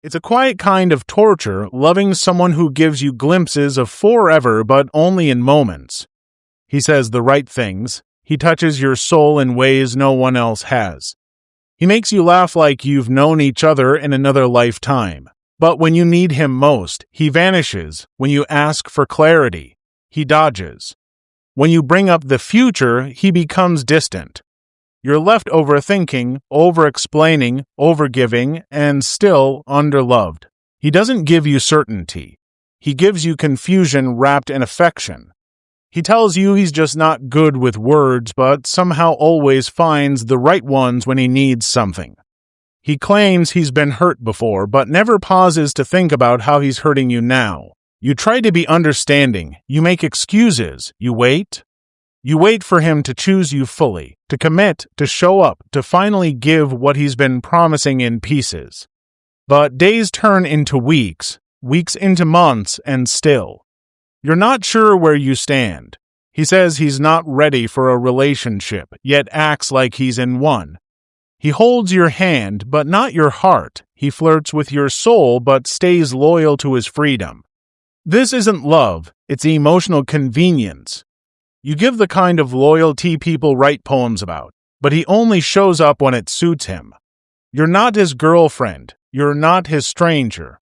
It's a quiet kind of torture, loving someone who gives you glimpses of forever but only in moments. He says the right things. He touches your soul in ways no one else has. He makes you laugh like you've known each other in another lifetime. But when you need him most, he vanishes. When you ask for clarity, he dodges. When you bring up the future, he becomes distant. You're left overthinking, over-explaining, over-giving, and still underloved. He doesn't give you certainty. He gives you confusion wrapped in affection. He tells you he's just not good with words, but somehow always finds the right ones when he needs something. He claims he's been hurt before, but never pauses to think about how he's hurting you now. You try to be understanding. You make excuses. You wait. You wait for him to choose you fully, to commit, to show up, to finally give what he's been promising in pieces. But days turn into weeks, weeks into months, and still. You're not sure where you stand. He says he's not ready for a relationship, yet acts like he's in one. He holds your hand, but not your heart. He flirts with your soul, but stays loyal to his freedom. This isn't love, it's emotional convenience. You give the kind of loyalty people write poems about, but he only shows up when it suits him. You're not his girlfriend. You're not his stranger.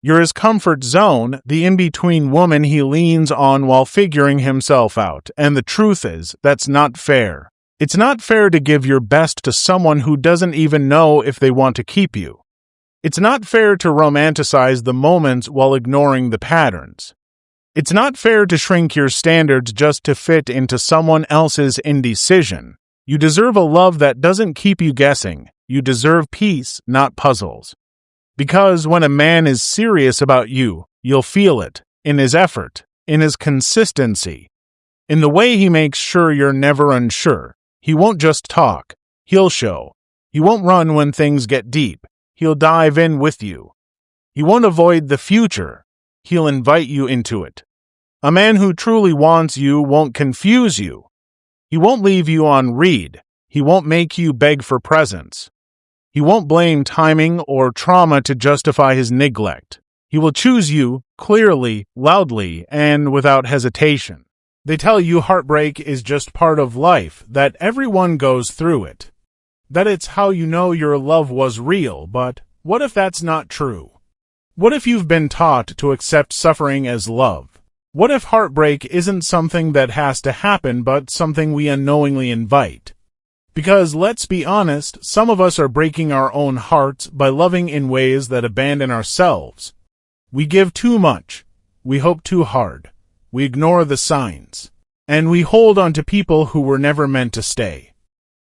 You're his comfort zone, the in-between woman he leans on while figuring himself out, and the truth is, that's not fair. It's not fair to give your best to someone who doesn't even know if they want to keep you. It's not fair to romanticize the moments while ignoring the patterns. It's not fair to shrink your standards just to fit into someone else's indecision. You deserve a love that doesn't keep you guessing. You deserve peace, not puzzles. Because when a man is serious about you, you'll feel it, in his effort, in his consistency, in the way he makes sure you're never unsure. He won't just talk, he'll show. He won't run when things get deep, he'll dive in with you. He won't avoid the future, he'll invite you into it. A man who truly wants you won't confuse you. He won't leave you on read. He won't make you beg for presents. He won't blame timing or trauma to justify his neglect. He will choose you clearly, loudly, and without hesitation. They tell you heartbreak is just part of life, that everyone goes through it, that it's how you know your love was real, but what if that's not true? What if you've been taught to accept suffering as love? What if heartbreak isn't something that has to happen, but something we unknowingly invite? Because, let's be honest, some of us are breaking our own hearts by loving in ways that abandon ourselves. We give too much. We hope too hard. We ignore the signs. And we hold on to people who were never meant to stay.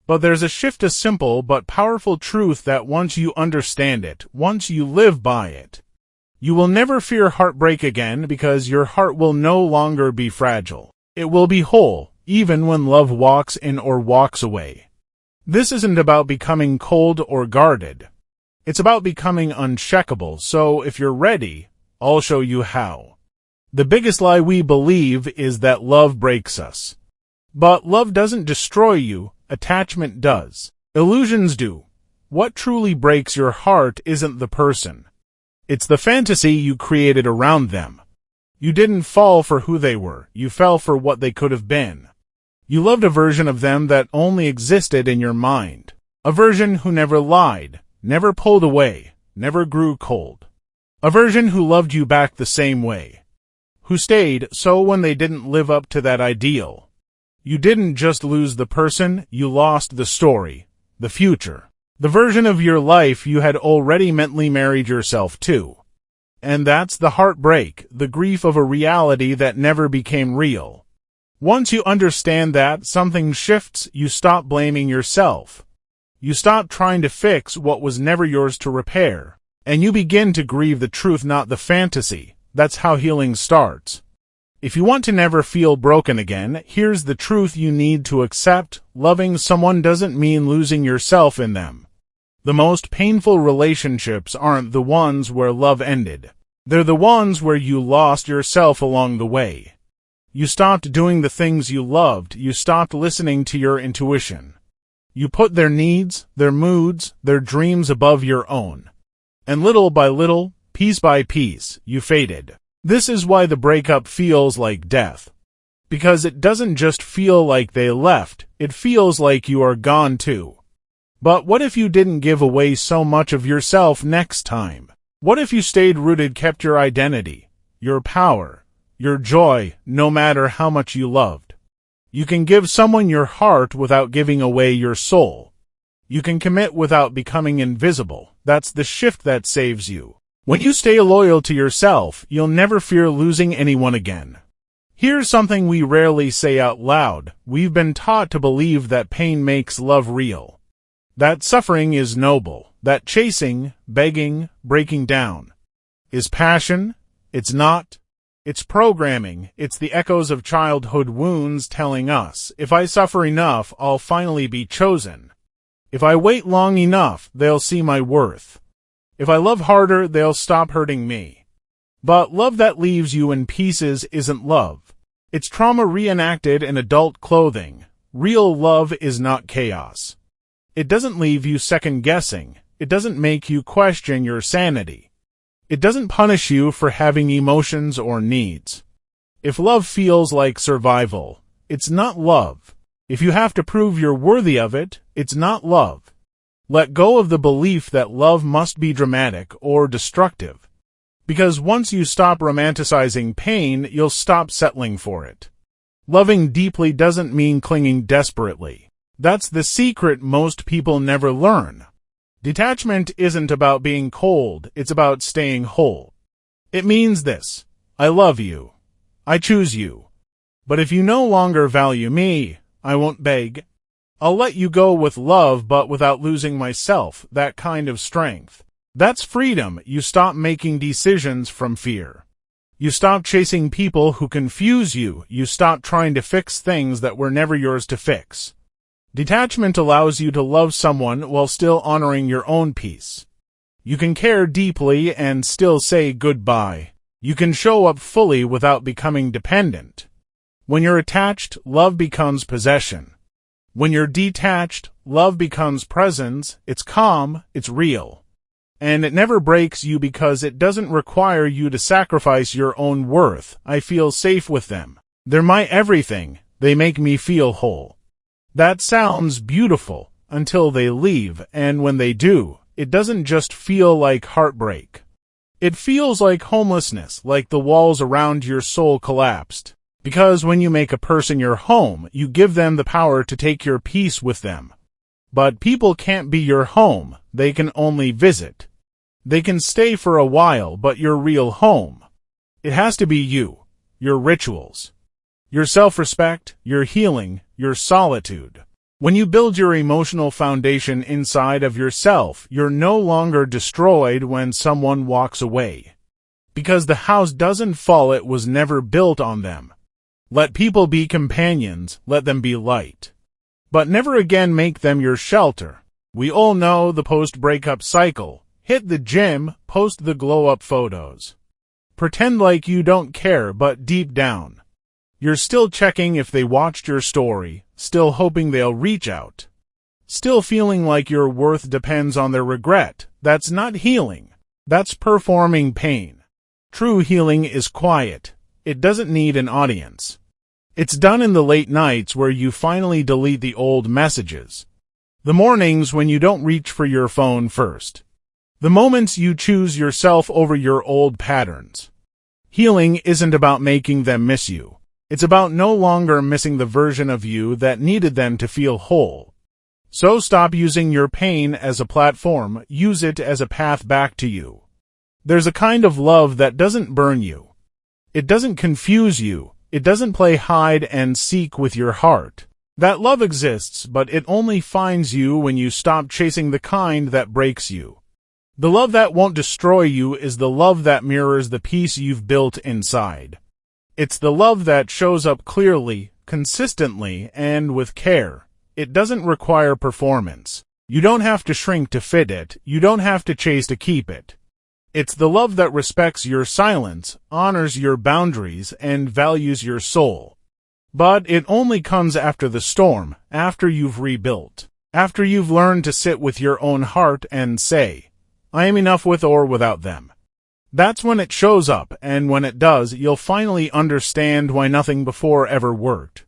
But there's a shift to simple but powerful truth that once you understand it, once you live by it, you will never fear heartbreak again because your heart will no longer be fragile. It will be whole, even when love walks in or walks away. This isn't about becoming cold or guarded. It's about becoming uncheckable, so if you're ready, I'll show you how. The biggest lie we believe is that love breaks us. But love doesn't destroy you, attachment does. Illusions do. What truly breaks your heart isn't the person. It's the fantasy you created around them. You didn't fall for who they were, you fell for what they could have been. You loved a version of them that only existed in your mind. A version who never lied, never pulled away, never grew cold. A version who loved you back the same way. Who stayed so when they didn't live up to that ideal. You didn't just lose the person, you lost the story, the future. The version of your life you had already mentally married yourself to. And that's the heartbreak, the grief of a reality that never became real. Once you understand that, something shifts, you stop blaming yourself. You stop trying to fix what was never yours to repair. And you begin to grieve the truth, not the fantasy. That's how healing starts. If you want to never feel broken again, here's the truth you need to accept. Loving someone doesn't mean losing yourself in them. The most painful relationships aren't the ones where love ended. They're the ones where you lost yourself along the way. You stopped doing the things you loved. You stopped listening to your intuition. You put their needs, their moods, their dreams above your own. And little by little, piece by piece, you faded. This is why the breakup feels like death. Because it doesn't just feel like they left, it feels like you are gone too. But what if you didn't give away so much of yourself next time? What if you stayed rooted, kept your identity, your power, your joy, no matter how much you loved? You can give someone your heart without giving away your soul. You can commit without becoming invisible. That's the shift that saves you. When you stay loyal to yourself, you'll never fear losing anyone again. Here's something we rarely say out loud. We've been taught to believe that pain makes love real, that suffering is noble, that chasing, begging, breaking down is passion. It's not. It's programming. It's the echoes of childhood wounds telling us, if I suffer enough, I'll finally be chosen. If I wait long enough, they'll see my worth. If I love harder, they'll stop hurting me. But love that leaves you in pieces isn't love. It's trauma reenacted in adult clothing. Real love is not chaos. It doesn't leave you second-guessing. It doesn't make you question your sanity. It doesn't punish you for having emotions or needs. If love feels like survival, it's not love. If you have to prove you're worthy of it, it's not love. Let go of the belief that love must be dramatic or destructive. Because once you stop romanticizing pain, you'll stop settling for it. Loving deeply doesn't mean clinging desperately. That's the secret most people never learn. Detachment isn't about being cold, it's about staying whole. It means this: I love you. I choose you. But if you no longer value me, I won't beg. I'll let you go with love but without losing myself, that kind of strength. That's freedom. You stop making decisions from fear. You stop chasing people who confuse you. You stop trying to fix things that were never yours to fix. Detachment allows you to love someone while still honoring your own peace. You can care deeply and still say goodbye. You can show up fully without becoming dependent. When you're attached, love becomes possession. When you're detached, love becomes presence. It's calm, it's real. And it never breaks you because it doesn't require you to sacrifice your own worth. I feel safe with them. They're my everything. They make me feel whole. That sounds beautiful until they leave, and when they do, it doesn't just feel like heartbreak. It feels like homelessness, like the walls around your soul collapsed. Because when you make a person your home, you give them the power to take your peace with them. But people can't be your home, they can only visit. They can stay for a while, but your real home, it has to be you, your rituals, your self-respect, your healing, your solitude. When you build your emotional foundation inside of yourself, you're no longer destroyed when someone walks away. Because the house doesn't fall, it was never built on them. Let people be companions, let them be light. But never again make them your shelter. We all know the post-breakup cycle. Hit the gym, post the glow-up photos. Pretend like you don't care, but deep down, you're still checking if they watched your story, still hoping they'll reach out, still feeling like your worth depends on their regret. That's not healing. That's performing pain. True healing is quiet. It doesn't need an audience. It's done in the late nights where you finally delete the old messages. The mornings when you don't reach for your phone first. The moments you choose yourself over your old patterns. Healing isn't about making them miss you. It's about no longer missing the version of you that needed them to feel whole. So stop using your pain as a platform, use it as a path back to you. There's a kind of love that doesn't burn you. It doesn't confuse you. It doesn't play hide and seek with your heart. That love exists, but it only finds you when you stop chasing the kind that breaks you. The love that won't destroy you is the love that mirrors the peace you've built inside. It's the love that shows up clearly, consistently, and with care. It doesn't require performance. You don't have to shrink to fit it. You don't have to chase to keep it. It's the love that respects your silence, honors your boundaries, and values your soul. But it only comes after the storm, after you've rebuilt, after you've learned to sit with your own heart and say, I am enough with or without them. That's when it shows up, and when it does, you'll finally understand why nothing before ever worked.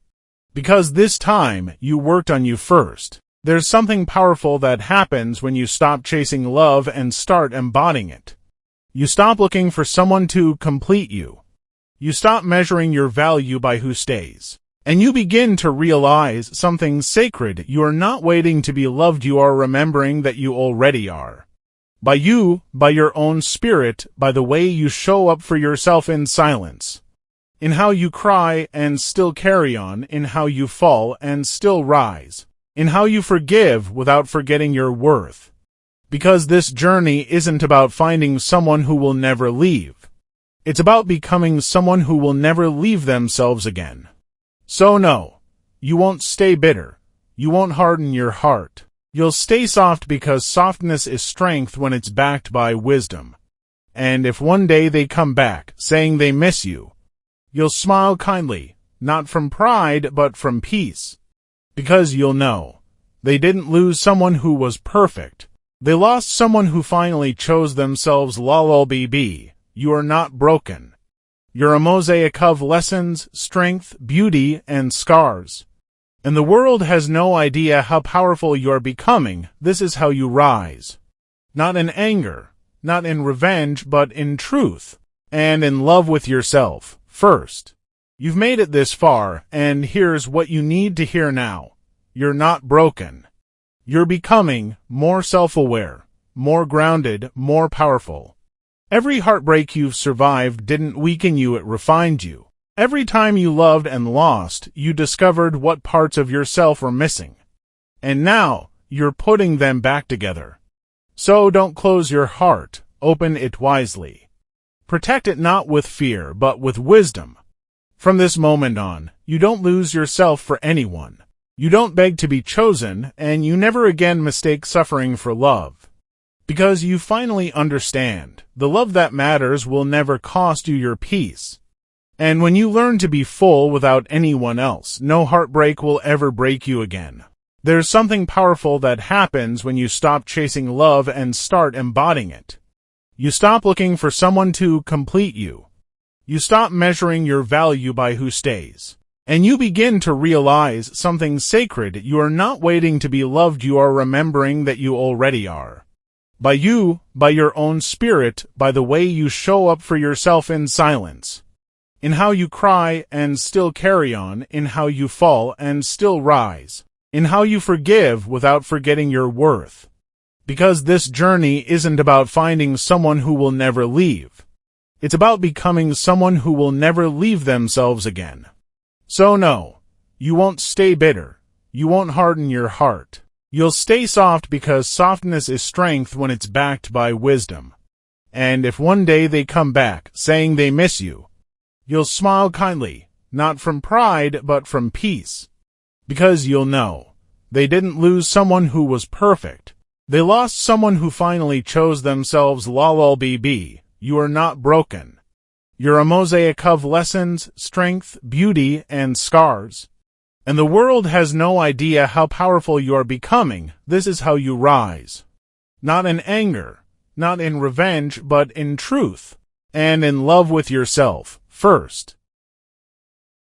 Because this time, you worked on you first. There's something powerful that happens when you stop chasing love and start embodying it. You stop looking for someone to complete you. You stop measuring your value by who stays. And you begin to realize something sacred. You are not waiting to be loved, you are remembering that you already are. By you, by your own spirit, by the way you show up for yourself in silence. In how you cry and still carry on, in how you fall and still rise. In how you forgive without forgetting your worth. Because this journey isn't about finding someone who will never leave. It's about becoming someone who will never leave themselves again. So no, you won't stay bitter. You won't harden your heart. You'll stay soft because softness is strength when it's backed by wisdom. And if one day they come back, saying they miss you, you'll smile kindly, not from pride but from peace. Because you'll know, they didn't lose someone who was perfect. They lost someone who finally chose themselves. LOL. You are not broken. You're a mosaic of lessons, strength, beauty, and scars. And the world has no idea how powerful you're becoming. This is how you rise. Not in anger, not in revenge, but in truth, and in love with yourself, first. You've made it this far, and here's what you need to hear now. You're not broken. You're becoming more self-aware, more grounded, more powerful. Every heartbreak you've survived didn't weaken you, it refined you. Every time you loved and lost, you discovered what parts of yourself were missing. And now, you're putting them back together. So don't close your heart, open it wisely. Protect it not with fear, but with wisdom. From this moment on, you don't lose yourself for anyone. You don't beg to be chosen, and you never again mistake suffering for love. Because you finally understand, the love that matters will never cost you your peace. And when you learn to be full without anyone else, no heartbreak will ever break you again. There's something powerful that happens when you stop chasing love and start embodying it. You stop looking for someone to complete you. You stop measuring your value by who stays. And you begin to realize something sacred. You are not waiting to be loved, you are remembering that you already are. By you, by your own spirit, by the way you show up for yourself in silence. In how you cry and still carry on, in how you fall and still rise. In how you forgive without forgetting your worth. Because this journey isn't about finding someone who will never leave. It's about becoming someone who will never leave themselves again. So no, you won't stay bitter. You won't harden your heart. You'll stay soft because softness is strength when it's backed by wisdom. And if one day they come back, saying they miss you, you'll smile kindly, not from pride but from peace. Because you'll know, they didn't lose someone who was perfect. They lost someone who finally chose themselves. LOL. You are not broken. You're a mosaic of lessons, strength, beauty, and scars. And the world has no idea how powerful you're becoming. This is how you rise. Not in anger, not in revenge, but in truth, and in love with yourself, first.